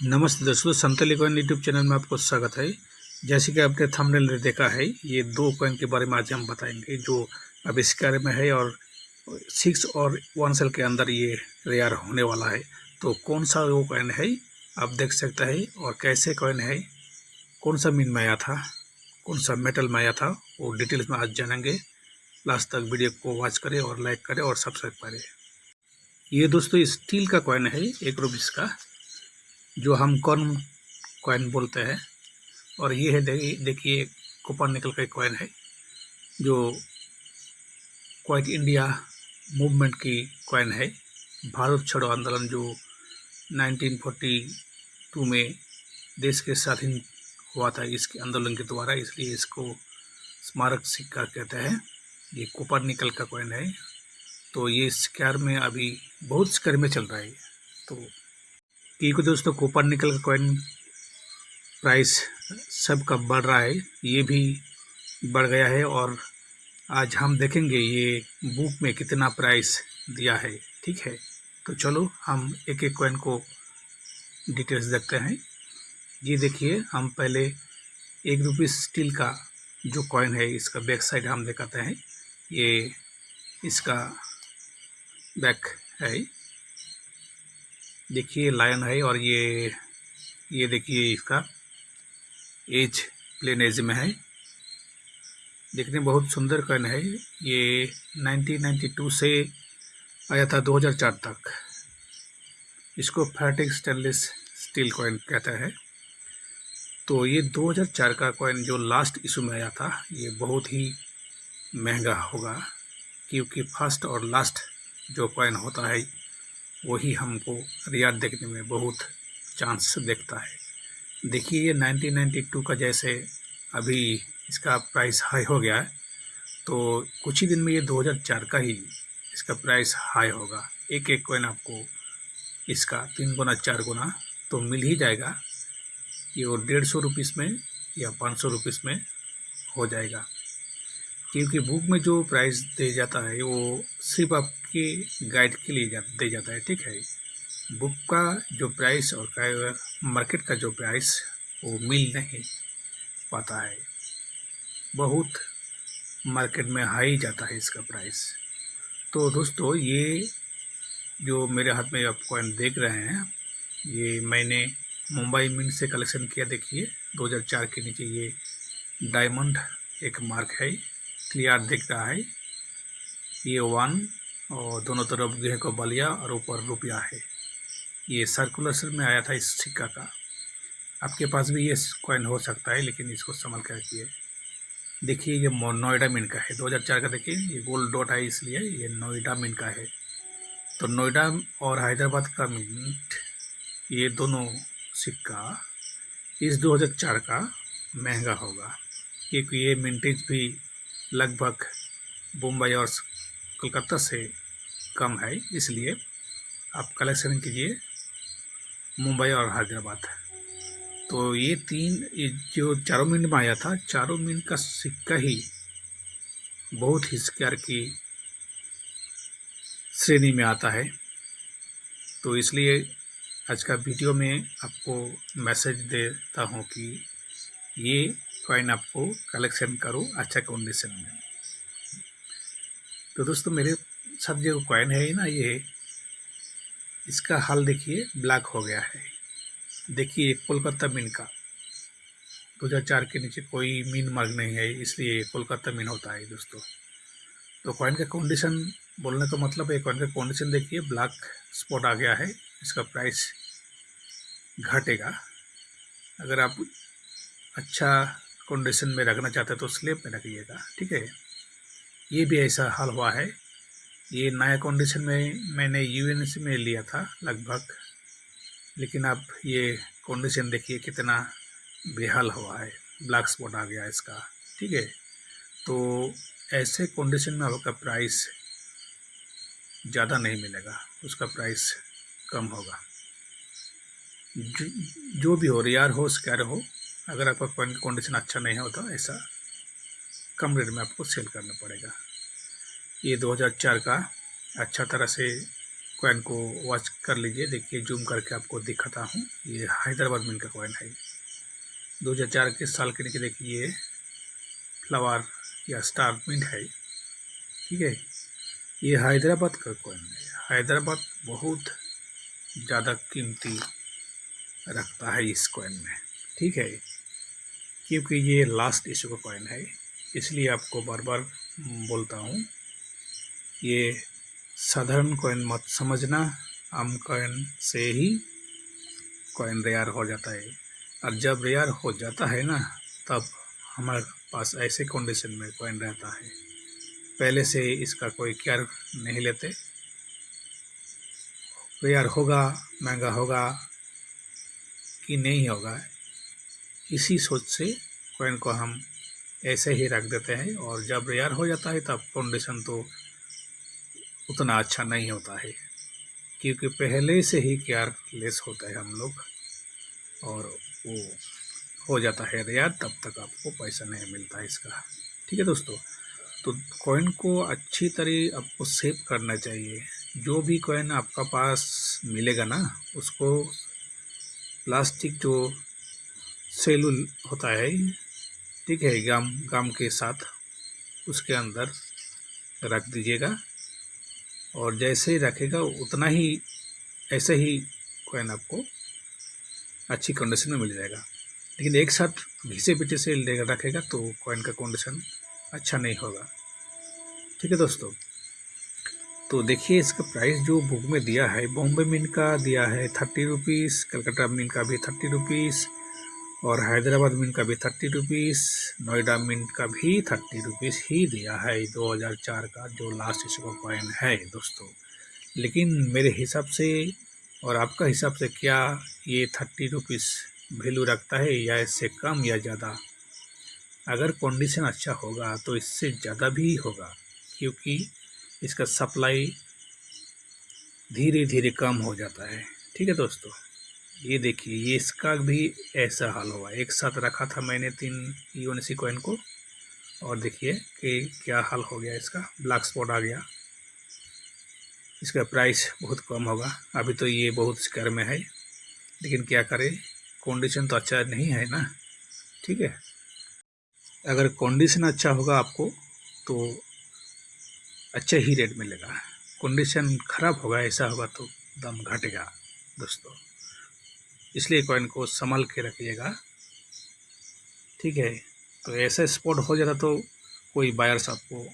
नमस्ते दोस्तों, संतली coin YouTube channel में आपको स्वागत है। जैसे कि आपने थंबनेल में देखा है, ये दो कॉइन के बारे में आज हम बताएंगे जो आविष्कार में है और 6 और 1 साल के अंदर ये रेयर होने वाला है। तो कौन सा वो कॉइन है आप देख सकते हैं, और कैसे कॉइन है, कौन सा मीन में आया था, कौन सा मेटल में आया था, वो डिटेल्स में आज जानेंगे। लास्ट तक वीडियो को वॉच करें और लाइक करें और सब्सक्राइब करें। ये दोस्तों स्टील का कॉइन है, 1 रुपीस का, जो हम कॉइन बोलते हैं। और ये है देखिए कॉपर निकल का कॉइन है, जो क्वाइट इंडिया मूवमेंट की कॉइन है। भारत छोड़ो आंदोलन जो 1942 में देश के स्वाधीन हुआ था इसके आंदोलन के द्वारा, इसलिए इसको स्मारक सिक्का कहते हैं। ये कॉपर निकल का कॉइन है। तो ये स्क्वायर में अभी बहुत स्क्वायर में चल रहा है। तो क्योंकि दोस्तों कॉपर निकल का कॉइन प्राइस सबका बढ़ रहा है, ये भी बढ़ गया है। और आज हम देखेंगे ये बुक में कितना प्राइस दिया है, ठीक है। तो चलो हम एक एक कॉइन को डिटेल्स देखते हैं। ये देखिए, हम पहले 1 रुपीस स्टील का जो कॉइन है इसका बैक साइड हम दिखाते हैं। ये इसका बैक है, देखिए लायन है। और ये देखिए इसका एज प्लेन एज में है, देखने में बहुत सुंदर कॉइन है। ये 1992 से आया था 2004 तक। इसको फैटिक स्टेनलेस स्टील कॉइन कहता है। तो ये 2004 का कॉइन जो लास्ट इशू में आया था, ये बहुत ही महंगा होगा, क्योंकि फर्स्ट और लास्ट जो कॉइन होता है वही हमको रेयर देखने में बहुत चांस देखता है। देखिए ये 1992 का जैसे अभी इसका प्राइस हाई हो गया है, तो कुछ ही दिन में ये 2004 का ही इसका प्राइस हाई होगा। एक एक कॉइन आपको इसका 3 गुना 4 गुना तो मिल ही जाएगा। ये वो 150 रुपीस में या 500 रुपीस में हो जाएगा, क्योंकि बुक में जो प्राइस दे जाता है वो सिर्फ आपके गाइड के लिए दे जाता है, ठीक है। बुक का जो प्राइस और मार्केट का जो प्राइस वो मिल नहीं पाता है, बहुत मार्केट में हाई जाता है इसका प्राइस। तो दोस्तों ये जो मेरे हाथ में आप कॉइन देख रहे हैं, ये मैंने मुंबई मिंट से कलेक्शन किया। देखिए 2004 के नीचे ये डायमंड एक मार्क है, क्लियर दिख रहा है। ये 1 और दोनों तरफ गेह को बलिया और ऊपर रुपया है। ये सर्कुलेशन में आया था इस सिक्का का। आपके पास भी ये कॉइन हो सकता है, लेकिन इसको संभल कर रखिए। देखिए ये नोएडा मिंट का है, 2004 का। देखिए ये गोल्ड डॉट है, इसलिए ये नोएडा मिंट का है। तो नोएडा और हैदराबाद का मिंट, ये दोनों सिक्का इस 2004 का महंगा होगा, क्योंकि ये मिंटेज भी लगभग मुंबई और कोलकाता से कम है। इसलिए आप कलेक्शन कीजिए मुंबई और हैदराबाद। तो ये जो चारों मिनट में आया था, चारों मिनट का सिक्का ही बहुत ही स्क्वायर की श्रेणी में आता है। तो इसलिए आज का वीडियो में आपको मैसेज देता हूँ कि ये कॉइन आपको कलेक्शन करो अच्छा कंडीशन में। तो दोस्तों मेरे साथ जो कॉइन है ना, ये इसका हाल देखिए, ब्लैक हो गया है। देखिए कोलकाता मिन का 2004 के नीचे कोई मीन मार्क नहीं है, इसलिए कोलकाता मिन होता है दोस्तों। तो कॉइन का कंडीशन बोलने का मतलब है, कॉइन का कंडीशन देखिए, ब्लैक स्पॉट आ गया है। इसका प्राइस घटेगा। अगर आप अच्छा कंडीशन में रखना चाहते हैं तो स्लैब में रखिएगा, ठीक है। ये भी ऐसा हाल हुआ है। ये नया कंडीशन में मैंने यूएनसी में लिया था लगभग, लेकिन अब ये कंडीशन देखिए कितना बेहाल हुआ है, ब्लैक स्पॉट आ गया इसका, ठीक है। तो ऐसे कंडीशन में आपका प्राइस ज़्यादा नहीं मिलेगा, उसका प्राइस कम होगा। जो भी हो, रेयर हो स्क्वायर हो, अगर आपका कंडीशन अच्छा नहीं हो तो ऐसा कम रेट में आपको सेल करना पड़ेगा। ये 2004 का अच्छा तरह से कॉइन को वॉच कर लीजिए। देखिए जूम करके आपको दिखाता हूँ। ये हैदराबाद मिंट का कॉइन है। 2004 के साल के नीचे देखिए ये फ्लावर या स्टार मिंट है। ठीक है, ये हैदराबाद का कॉइन है। हैदराबाद बहुत ज़्यादा कीमती रखता है इस कॉइन में। ठीक है, क्योंकि ये लास्ट इशू का कॉइन है, इसलिए आपको बार बार बोलता हूँ ये साधारण कॉइन मत समझना। आम कॉइन से ही कॉइन रेयर हो जाता है, और जब रेयर हो जाता है ना, तब हमारे पास ऐसे कंडीशन में कॉइन रहता है। पहले से इसका कोई केयर नहीं लेते, रेयर होगा, महंगा होगा कि नहीं होगा, इसी सोच से कॉइन को हम ऐसे ही रख देते हैं। और जब रेयर हो जाता है तब कंडीशन तो उतना अच्छा नहीं होता है, क्योंकि पहले से ही केयरलेस होता है हम लोग, और वो हो जाता है रेयर, तब तक आपको पैसा नहीं मिलता है इसका। ठीक है दोस्तों, तो कॉइन को अच्छी तरह आपको सेव करना चाहिए। जो भी कॉइन आपका पास मिलेगा ना, उसको प्लास्टिक जो सेलुल होता है, ठीक है, गम के साथ उसके अंदर रख दीजिएगा, और जैसे ही रखेगा उतना ही ऐसे ही कॉइन आपको अच्छी कंडीशन में मिल जाएगा। लेकिन एक साथ घिसे पीछे से रखेगा तो कॉइन का कंडीशन अच्छा नहीं होगा। ठीक है दोस्तों, तो देखिए इसका प्राइस जो बुक में दिया है, बॉम्बे मिंट का दिया है 30 रुपीज़, कलकत्ता मिंट का भी 30 रुपीज़, और हैदराबाद मिंट का भी 30 रुपीज़, नोएडा मिंट का भी 30 रुपीज़ ही दिया है 2004 का जो लास्ट इशू का कॉइन है दोस्तों। लेकिन मेरे हिसाब से और आपका हिसाब से क्या ये 30 रुपीज़ वैल्यू रखता है, या इससे कम या ज़्यादा? अगर कंडीशन अच्छा होगा तो इससे ज़्यादा भी होगा, क्योंकि इसका सप्लाई धीरे धीरे कम हो जाता है। ठीक है दोस्तों, ये देखिए ये इसका भी ऐसा हाल हुआ। एक साथ रखा था मैंने 3 यूएनसी कॉइन को, और देखिए कि क्या हाल हो गया, इसका ब्लैक स्पॉट आ गया। इसका प्राइस बहुत कम होगा। अभी तो ये बहुत स्केयर में है, लेकिन क्या करें, कंडीशन तो अच्छा नहीं है ना। ठीक है, अगर कंडीशन अच्छा होगा आपको तो अच्छे ही रेट मिलेगा। कंडीशन ख़राब होगा, ऐसा होगा तो दाम घटेगा दोस्तों। इसलिए कॉइन को संभाल के रखिएगा। ठीक है, तो ऐसा स्पॉट हो जाता तो कोई बायर्स आपको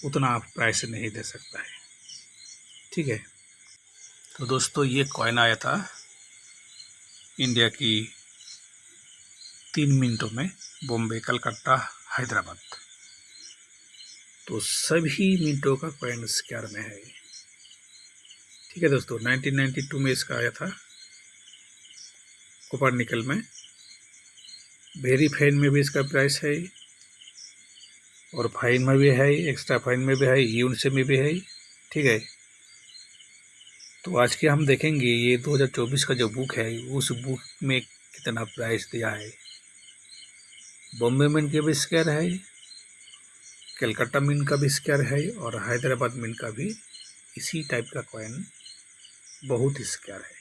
उतना प्राइस नहीं दे सकता है। ठीक है, तो दोस्तों ये कॉइन आया था इंडिया की 3 मिनटों में, बॉम्बे, कलकत्ता, हैदराबाद। तो सभी मिनटों का कॉइन स्क्वायर में है। ठीक है दोस्तों, 1992 में इसका आया था कॉपर निकल में। वेरी फाइन में भी इसका प्राइस है, और फाइन में भी है, एक्स्ट्रा फाइन में भी है, यूनिट में भी है। ठीक है, तो आज के हम देखेंगे ये 2024 का जो बुक है, उस बुक में कितना प्राइस दिया है। बॉम्बे मिंट के भी स्क्वायर है, कलकत्ता मिंट का भी स्क्वायर है, और हैदराबाद मिंट का भी इसी टाइप का कॉइन बहुत स्क्वायर है।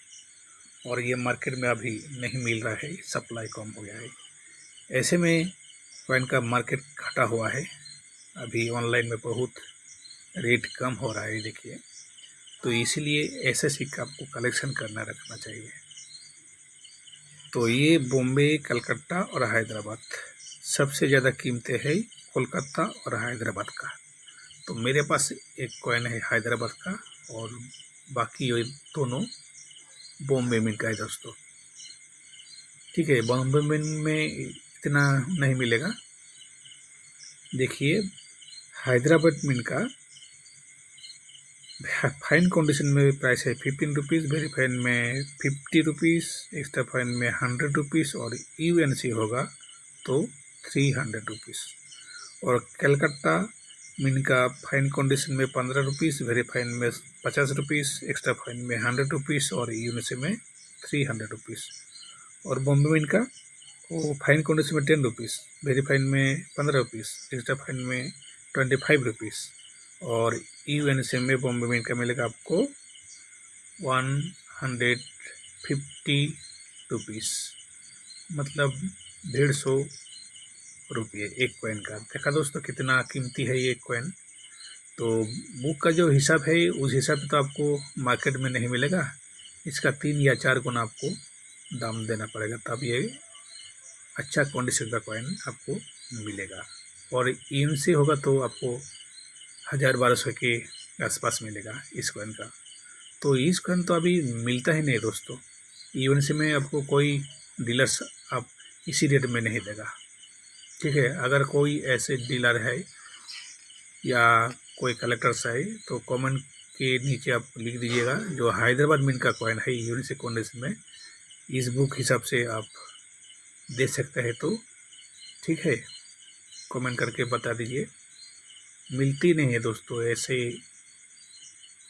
और ये मार्केट में अभी नहीं मिल रहा है, सप्लाई कम हो गया है। ऐसे में कॉइन का मार्केट घटा हुआ है। अभी ऑनलाइन में बहुत रेट कम हो रहा है देखिए। तो इसलिए ऐसे सिक्का आपको कलेक्शन करना रखना चाहिए। तो ये बॉम्बे, कलकत्ता और हैदराबाद सबसे ज़्यादा कीमतें है, कोलकाता और हैदराबाद का। तो मेरे पास एक कॉइन है हैदराबाद का, और बाकी ये दोनों बॉम्बे मिंट का है दोस्तों। ठीक है, बॉम्बे मिंट में इतना नहीं मिलेगा। देखिए हैदराबाद मिंट का फाइन कंडीशन में प्राइस है 15 रुपीज़, वेरी फाइन में 50 रुपीज़, एक्स्ट्रा फाइन में 100 रुपीज़, और यूएनसी होगा तो 300 रुपीज़। और कलकत्ता मिंट का फाइन कंडीशन में 15 रुपीज़, वेरी फाइन में 50 रुपीज़, एक्स्ट्रा फाइन में 100 रुपीज़, और यूएनसी में 300 रुपीज़। और बॉम्बे मिंट का वो फाइन कंडीशन में 10 रुपीज़, वेरी फाइन में 15 रुपीज़, एक्स्ट्रा फाइन में 25 रुपीज़, और यूएनसी में बॉम्बे मिंट का मिलेगा आपको 150 रुपीज़, मतलब 150 रुपये एक कॉइन का। देखा दोस्तों कितना कीमती है ये कॉइन। तो बुक का जो हिसाब है उस हिसाब से तो आपको मार्केट में नहीं मिलेगा, इसका 3 या 4 गुना आपको दाम देना पड़ेगा, तब ये अच्छा कंडीशन का कॉइन आपको मिलेगा। और यूएनसी होगा तो आपको 1000-1200 के आसपास मिलेगा इस कॉइन का। तो इस कॉइन तो अभी मिलता ही नहीं दोस्तों, यूएनसी में आपको कोई डीलर्स आप इसी रेट में नहीं देगा। ठीक है, अगर कोई ऐसे डीलर है या कोई कलेक्टर्स है तो कमेंट के नीचे आप लिख दीजिएगा, जो हैदराबाद मिंट का कॉइन है यूएनसी कंडीशन में इस बुक हिसाब से आप दे सकते हैं तो ठीक है, कमेंट करके बता दीजिए। मिलती नहीं है दोस्तों ऐसे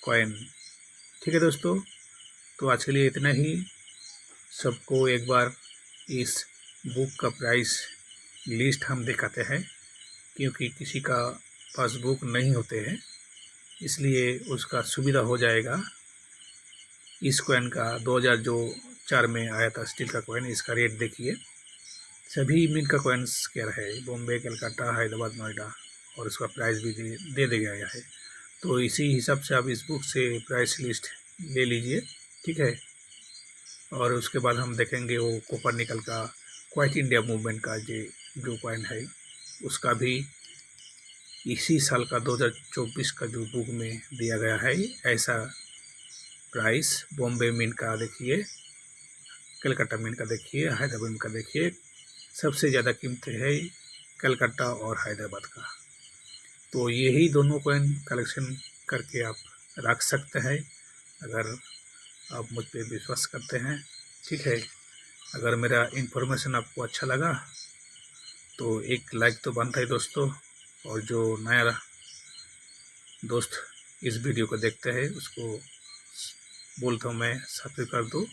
कॉइन। ठीक है दोस्तों, तो आज के लिए इतना ही। सबको एक बार इस बुक का प्राइस लिस्ट हम दिखाते हैं, क्योंकि किसी का पास बुक नहीं होते हैं, इसलिए उसका सुविधा हो जाएगा। इस कॉइन का 2004 में आया था स्टील का कॉइन, इसका रेट देखिए। सभी मिंट का कॉइन्स क्या है, बॉम्बे, कलकत्ता, हैदराबाद, नोएडा, और उसका प्राइस भी दे दिया गया है। तो इसी हिसाब से आप इस बुक से प्राइस लिस्ट ले लीजिए। ठीक है, और उसके बाद हम देखेंगे वो कोपरनिकल का क्वाइट इंडिया मूवमेंट का जो कॉइन है उसका भी इसी साल का 2024 का जो बुक में दिया गया है ऐसा प्राइस। बॉम्बे मिंट का देखिए, कलकत्ता मिंट का देखिए, हैदराबाद मिंट का देखिए, सबसे ज़्यादा कीमत है कलकत्ता और हैदराबाद का। तो यही दोनों कॉइन कलेक्शन करके आप रख सकते हैं अगर आप मुझ पर विश्वास करते हैं। ठीक है, अगर मेरा इन्फॉर्मेशन आपको अच्छा लगा तो एक लाइक तो बनता है दोस्तों, और जो नया दोस्त इस वीडियो को देखते हैं उसको बोलता हूँ मैं सब्सक्राइब कर दो।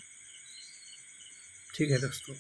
ठीक है दोस्तों।